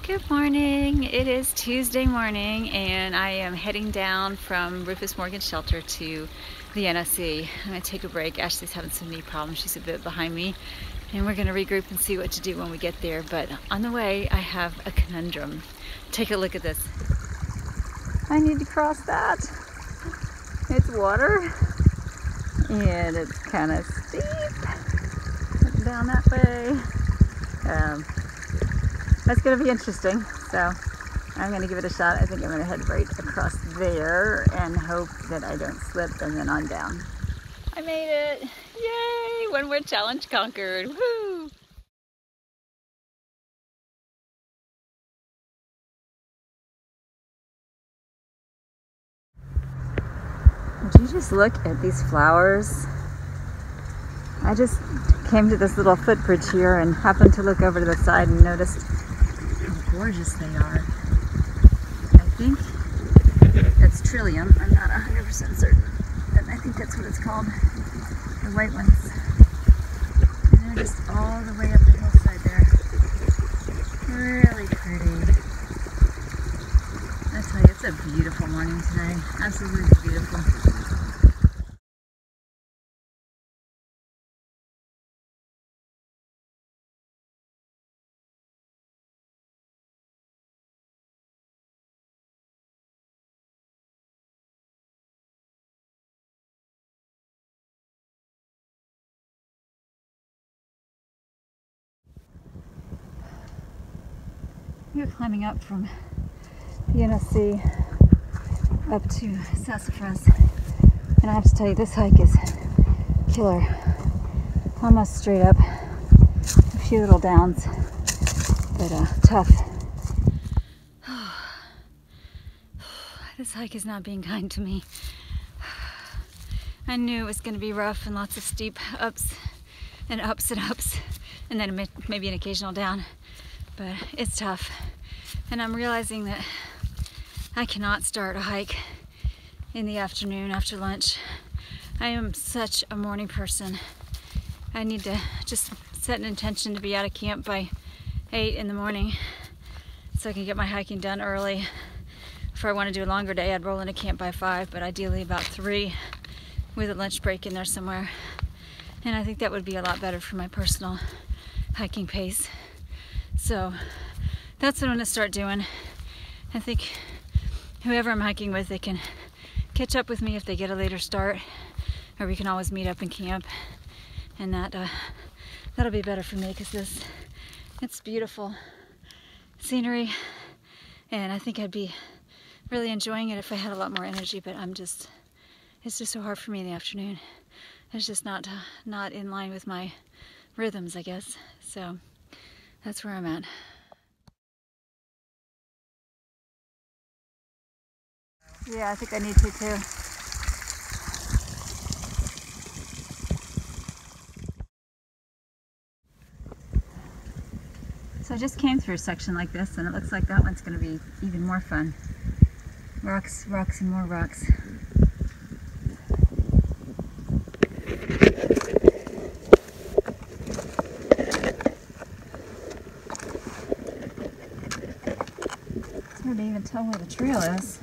Good morning. It is Tuesday morning and I am heading down from Rufus Shelter to the NSC. I'm going to take a break. Ashley's having some knee problems. She's a bit behind me and we're going to regroup and see what to do when we get there. But on the way I have a conundrum. Take a look at this. I need to cross that. It's water and it's kind of steep. Down that way. That's going to be interesting, so I'm going to give it a shot. I think I'm going to head right across there and hope that I don't slip, and then on down. I made it! Yay! One more challenge conquered! Woo! Would you just look at these flowers? I just came to this little footbridge here and happened to look over to the side and noticed how gorgeous they are. I think that's Trillium. I'm not 100% certain. And I think that's what it's called. The white ones. And they're just all the way up the hillside there. Really pretty. I tell you, it's a beautiful morning today. Absolutely beautiful. We were climbing up from the NSC up to Sassafras, and I have to tell you, this hike is killer. Almost straight up, a few little downs, but tough. This hike is not being kind to me. I knew it was going to be rough and lots of steep ups and ups and ups, and then maybe an occasional down. But it's tough, and I'm realizing that I cannot start a hike in the afternoon after lunch. I am such a morning person. I need to just set an intention to be out of camp by 8 in the morning so I can get my hiking done early. If I want to do a longer day, I'd roll into camp by 5, but ideally about 3 with a lunch break in there somewhere. And I think that would be a lot better for my personal hiking pace. So that's what I'm going to start doing. I think whoever I'm hiking with, they can catch up with me if they get a later start, or we can always meet up in camp, and that'll be better for me because it's beautiful scenery, and I think I'd be really enjoying it if I had a lot more energy. But it's just so hard for me in the afternoon. It's just not in line with my rhythms, I guess. So that's where I'm at. Yeah, I think I need to too. So I just came through a section like this, and it looks like that one's going to be even more fun. Rocks, rocks, and more rocks. It's hard to even tell where the trail is.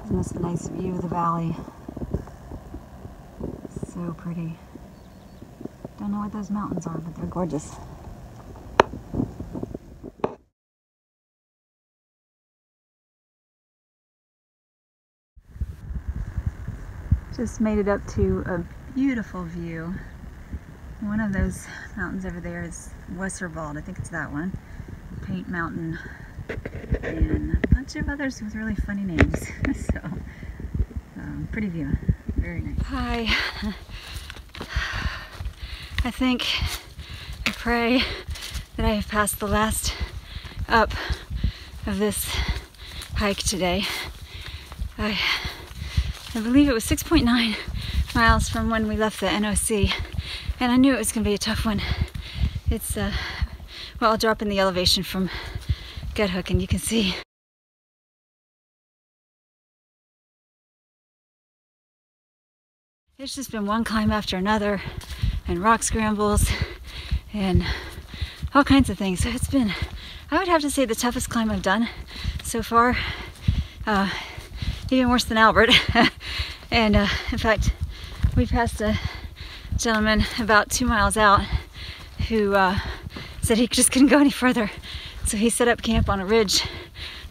And this nice view of the valley. So pretty. Don't know what those mountains are, but they're gorgeous. Just made it up to a beautiful view. One of those mountains over there is Westerwald. I think it's that one. Paint Mountain. And a bunch of others with really funny names. So, pretty view. Very nice. Hi. I think pray that I have passed the last up of this hike today. I believe it was 6.9 miles from when we left the NOC, and I knew it was going to be a tough one. It's, well, I'll drop in the elevation from Gut Hook and you can see. It's just been one climb after another, and rock scrambles, and all kinds of things. So it's been, I would have to say, the toughest climb I've done so far. Even worse than Albert. And in fact, we passed a gentleman about 2 miles out who said he just couldn't go any further. So he set up camp on a ridge,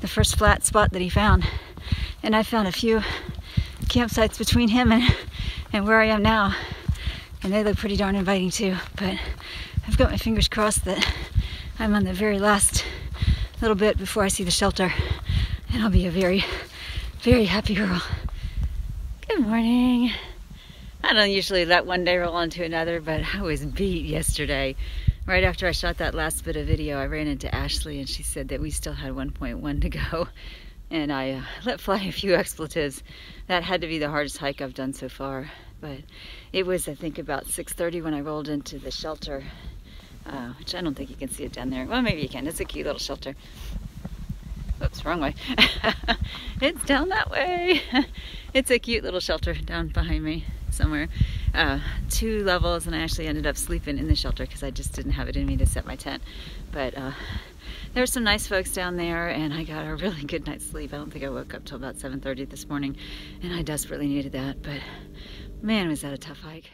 the first flat spot that he found. And I found a few campsites between him and where I am now. And they look pretty darn inviting too. But I've got my fingers crossed that I'm on the very last little bit before I see the shelter. And I'll be a very, very happy girl. Good morning. I don't usually let one day roll into another, but I was beat yesterday. Right after I shot that last bit of video, I ran into Ashley and she said that we still had 1.1 to go. And I let fly a few expletives. That had to be the hardest hike I've done so far. But it was, I think, about 6:30 when I rolled into the shelter, which I don't think you can see it down there. Well, maybe you can. It's a cute little shelter. Oops, wrong way. It's down that way. It's a cute little shelter down behind me somewhere. 2 levels, and I actually ended up sleeping in the shelter because I just didn't have it in me to set my tent. But there were some nice folks down there, and I got a really good night's sleep. I don't think I woke up till about 7:30 this morning, and I desperately needed that. But man, was that a tough hike.